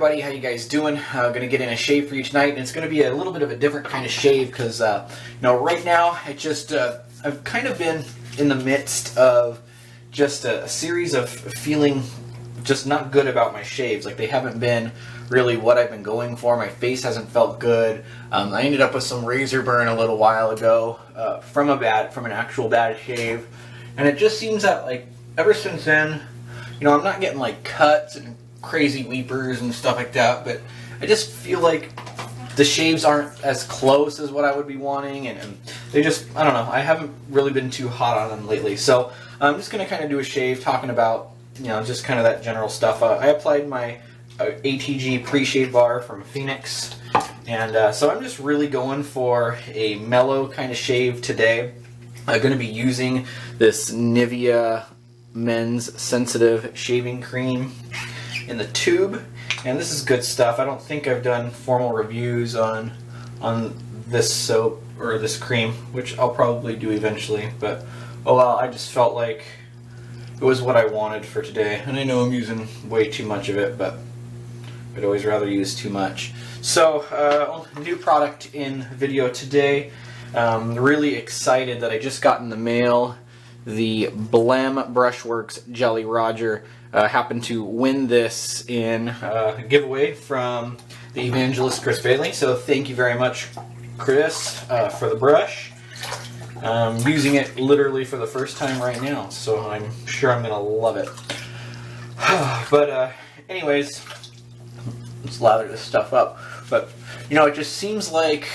everybody, how you guys doing? Gonna get in a shave for you tonight, and it's gonna be a little bit of a different kind of shave because right now I've kind of been in the midst of just a series of feeling just not good about my shaves. Like, they haven't been really what I've been going for. My face hasn't felt good. I ended up with some razor burn a little while ago from an actual bad shave, and it just seems that, like, ever since then, I'm not getting like cuts and crazy weepers and stuff like that, but I just feel like the shaves aren't as close as what I would be wanting, and they just, I don't know, I haven't really been too hot on them lately. So I'm just going to kind of do a shave talking about, just kind of that general stuff. I applied my ATG pre-shave bar from Phoenix, and so I'm just really going for a mellow kind of shave today. I'm going to be using this Nivea Men's Sensitive Shaving Cream in the tube, and this is good stuff. I don't think I've done formal reviews on this soap or this cream, which I'll probably do eventually, but oh well, I just felt like it was what I wanted for today, and I know I'm using way too much of it, but I'd always rather use too much. So, new product in video today. Really excited that I just got in the mail the Blem Brushworks Jelly Roger. Happened to win this in a giveaway from the evangelist Chris Bailey, so thank you very much, Chris, for the brush. I'm using it literally for the first time right now, so I'm sure I'm going to love it. But anyways, let's lather this stuff up. But, it just seems like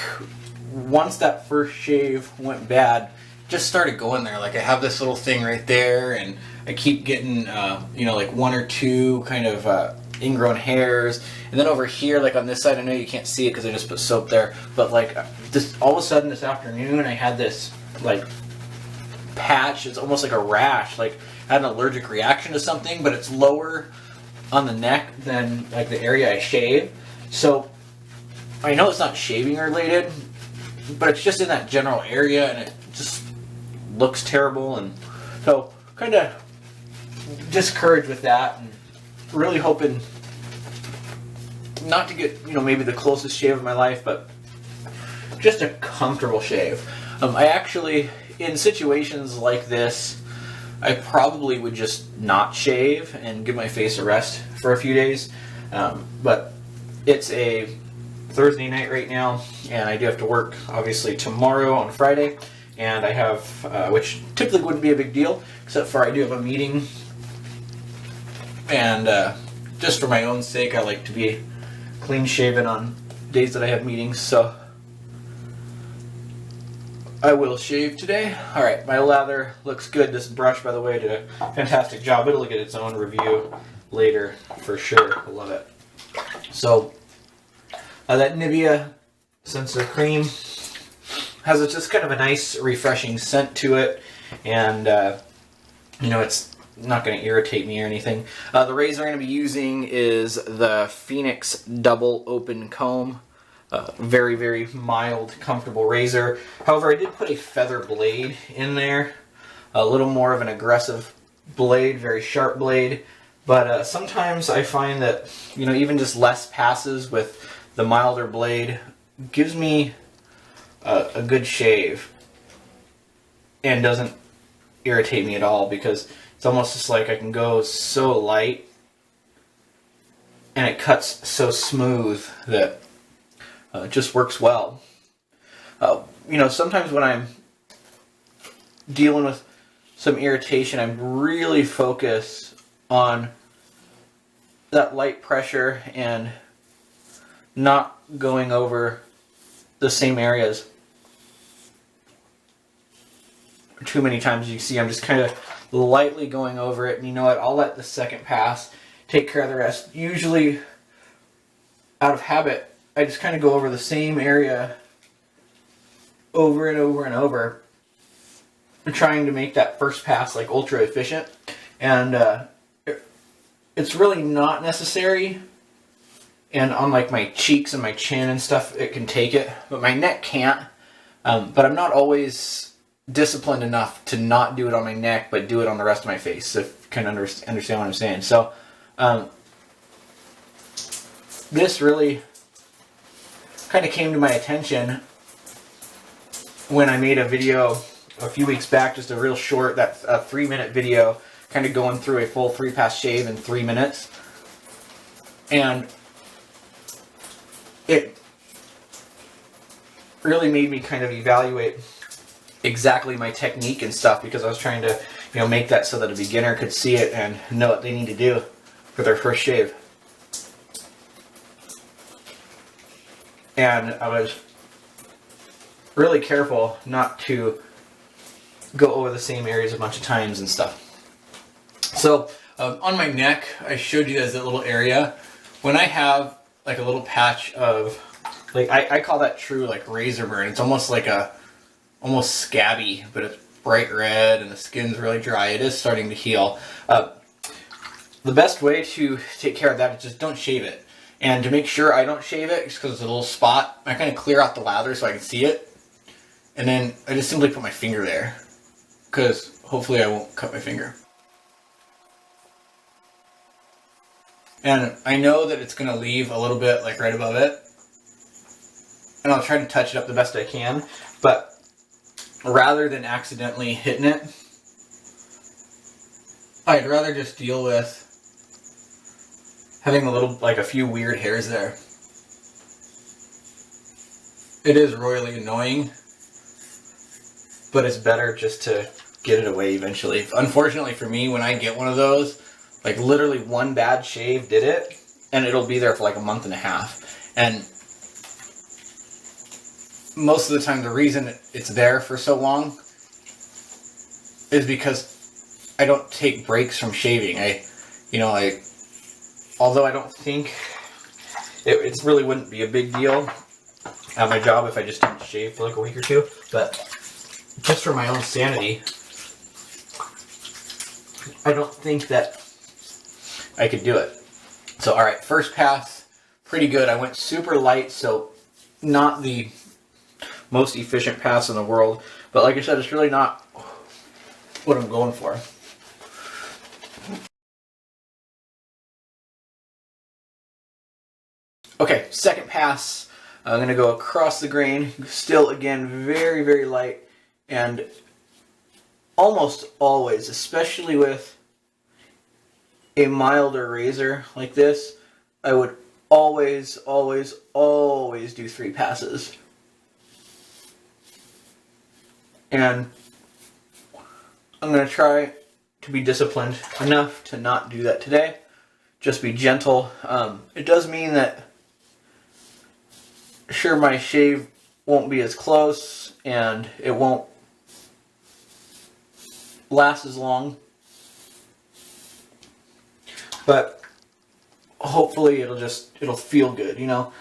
once that first shave went bad, just started going there. Like, I have this little thing right there, and I keep getting, like one or two kind of ingrown hairs. And then over here, like on this side, I know you can't see it because I just put soap there, but like this, all of a sudden this afternoon, I had this like patch. It's almost like a rash. Like, I had an allergic reaction to something, but it's lower on the neck than like the area I shave. So I know it's not shaving related, but it's just in that general area, and it just looks terrible. And so kind of discouraged with that, and really hoping not to get maybe the closest shave of my life, but just a comfortable shave. I actually, in situations like this, I probably would just not shave and give my face a rest for a few days, but it's a Thursday night right now, and I do have to work obviously tomorrow on Friday, and I have, which typically wouldn't be a big deal, except for I do have a meeting, and just for my own sake, I like to be clean shaven on days that I have meetings, so I will shave today. Alright, my lather looks good. This brush, by the way, did a fantastic job. It'll get its own review later for sure. I love it. So, that Nivea Sensitive Cream has just kind of a nice, refreshing scent to it, and it's not going to irritate me or anything. The razor I'm going to be using is the Phoenix Double Open Comb. Very, very mild, comfortable razor. However, I did put a feather blade in there, a little more of an aggressive blade, very sharp blade. But sometimes I find that even just less passes with the milder blade gives me a good shave and doesn't irritate me at all, because it's almost just like I can go so light and it cuts so smooth that it just works well. Sometimes when I'm dealing with some irritation, I'm really focused on that light pressure and not going over the same areas too many times. You see, I'm just kind of lightly going over it, and you know what, I'll let the second pass take care of the rest. Usually, out of habit, I just kind of go over the same area over and over and over, trying to make that first pass like ultra efficient, and it's really not necessary. And on like my cheeks and my chin and stuff, it can take it, but my neck can't. But I'm not always disciplined enough to not do it on my neck, but do it on the rest of my face. If you can understand what I'm saying. So this really kind of came to my attention when I made a video a few weeks back, just a real short, that's a 3-minute video, kind of going through a full 3-pass shave in 3 minutes. And it really made me kind of evaluate exactly my technique and stuff, because I was trying to, you know, make that so that a beginner could see it and know what they need to do for their first shave. And I was really careful not to go over the same areas a bunch of times and stuff. So on my neck, I showed you guys that little area. When I have like a little patch of, like, I call that true like razor burn. It's almost like almost scabby, but it's bright red and the skin's really dry. It is starting to heal. The best way to take care of that is just don't shave it. And to make sure I don't shave it, just because it's a little spot, I kind of clear out the lather so I can see it. And then I just simply put my finger there, because hopefully I won't cut my finger. And I know that it's going to leave a little bit like right above it. And I'll try to touch it up the best I can. But rather than accidentally hitting it, I'd rather just deal with having a few weird hairs there. It is royally annoying, but it's better just to get it away eventually. Unfortunately for me, when I get one of those, like literally one bad shave did it, and it'll be there for like a month and a half. And most of the time, the reason it's there for so long is because I don't take breaks from shaving. Although I don't think it really wouldn't be a big deal at my job if I just didn't shave for like a week or two, but just for my own sanity, I don't think that I could do it. So, alright, first pass, pretty good. I went super light, so not the most efficient pass in the world, but like I said, it's really not what I'm going for. Okay, second pass, I'm going to go across the grain, still again very, very light, and almost always, especially with a milder razor like this, I would always, always, always do 3 passes. And I'm going to try to be disciplined enough to not do that today. Just be gentle. It does mean that, sure, my shave won't be as close and it won't last as long, but hopefully it'll feel good, you know?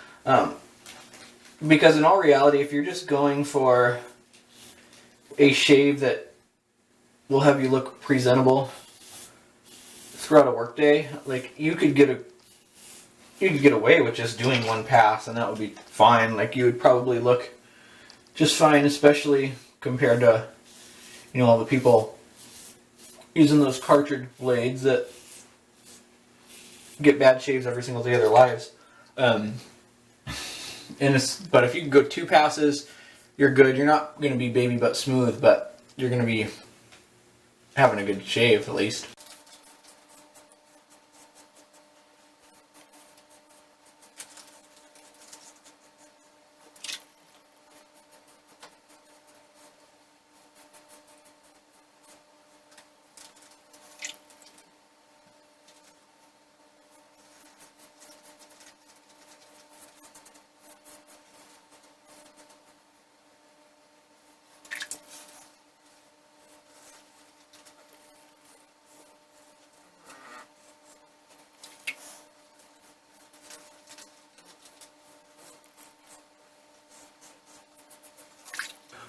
Because in all reality, if you're just going for a shave that will have you look presentable throughout a workday, like you could get away with just doing 1 pass and that would be fine. Like you would probably look just fine, especially compared to, you know, all the people using those cartridge blades that get bad shaves every single day of their lives. But if you can go 2 passes, you're good. You're not going to be baby butt smooth, but you're going to be having a good shave at least.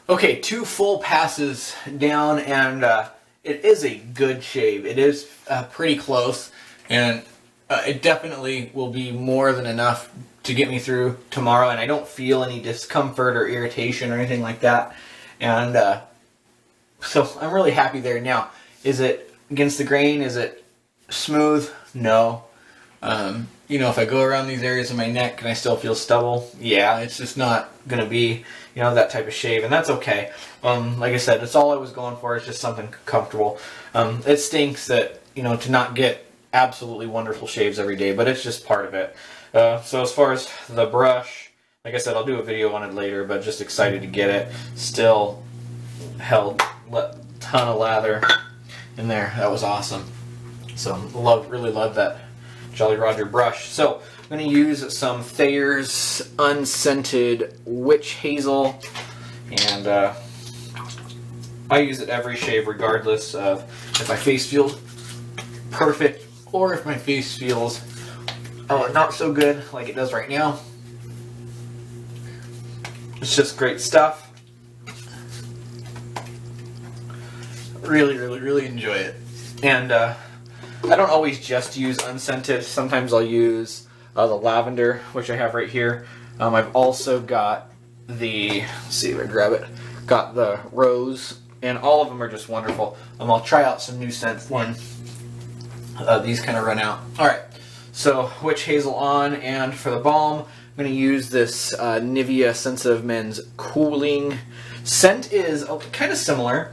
Okay, 2 full passes down, and it is a good shave. It is pretty close, and it definitely will be more than enough to get me through tomorrow, and I don't feel any discomfort or irritation or anything like that. And so I'm really happy there. Now, is it against the grain? Is it smooth? No. You know, if I go around these areas of my neck, can I still feel stubble? Yeah, it's just not going to be, you know, that type of shave, and that's okay. Like I said, it's all I was going for. It's just something comfortable. It stinks that, you know, to not get absolutely wonderful shaves every day, but it's just part of it. So as far as the brush, like I said, I'll do a video on it later, but just excited to get it. Still held a ton of lather in there. That was awesome. So really love that Jolly Roger brush. So I'm going to use some Thayer's unscented witch hazel, and I use it every shave regardless of if my face feels perfect or if my face feels not so good like it does right now. It's just great stuff. Really enjoy it. And I don't always just use unscented. Sometimes I'll use the lavender, which I have right here. I've also got the, let's see if I grab it, got the rose, and all of them are just wonderful. I'll try out some new scents when these kind of run out. Alright, so witch hazel on, and for the balm, I'm going to use this Nivea Sensitive Men's Cooling. Scent is kind of similar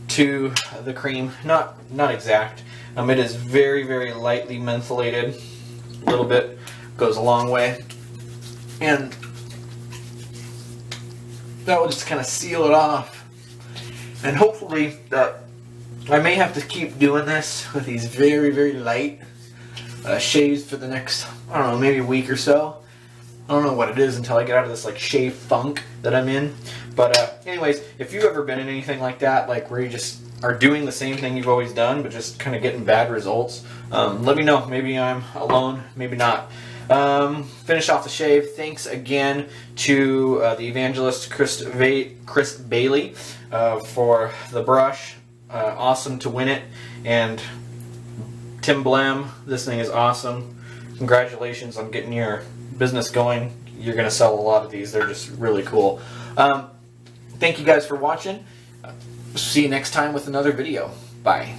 to the cream, not exact. It is very lightly mentholated. A little bit goes a long way, and that will just kind of seal it off. And hopefully, I may have to keep doing this with these very light shaves for the next, I don't know, maybe a week or so. I don't know what it is until I get out of this like shave funk that I'm in. But anyways, if you've ever been in anything like that, like where you just are doing the same thing you've always done, but just kind of getting bad results, let me know. Maybe I'm alone, maybe not. Finish off the shave. Thanks again to the evangelist Chris Bailey for the brush. Awesome to win it. And Tim Blam, this thing is awesome. Congratulations on getting your business going. You're going to sell a lot of these. They're just really cool. Thank you guys for watching. See you next time with another video. Bye.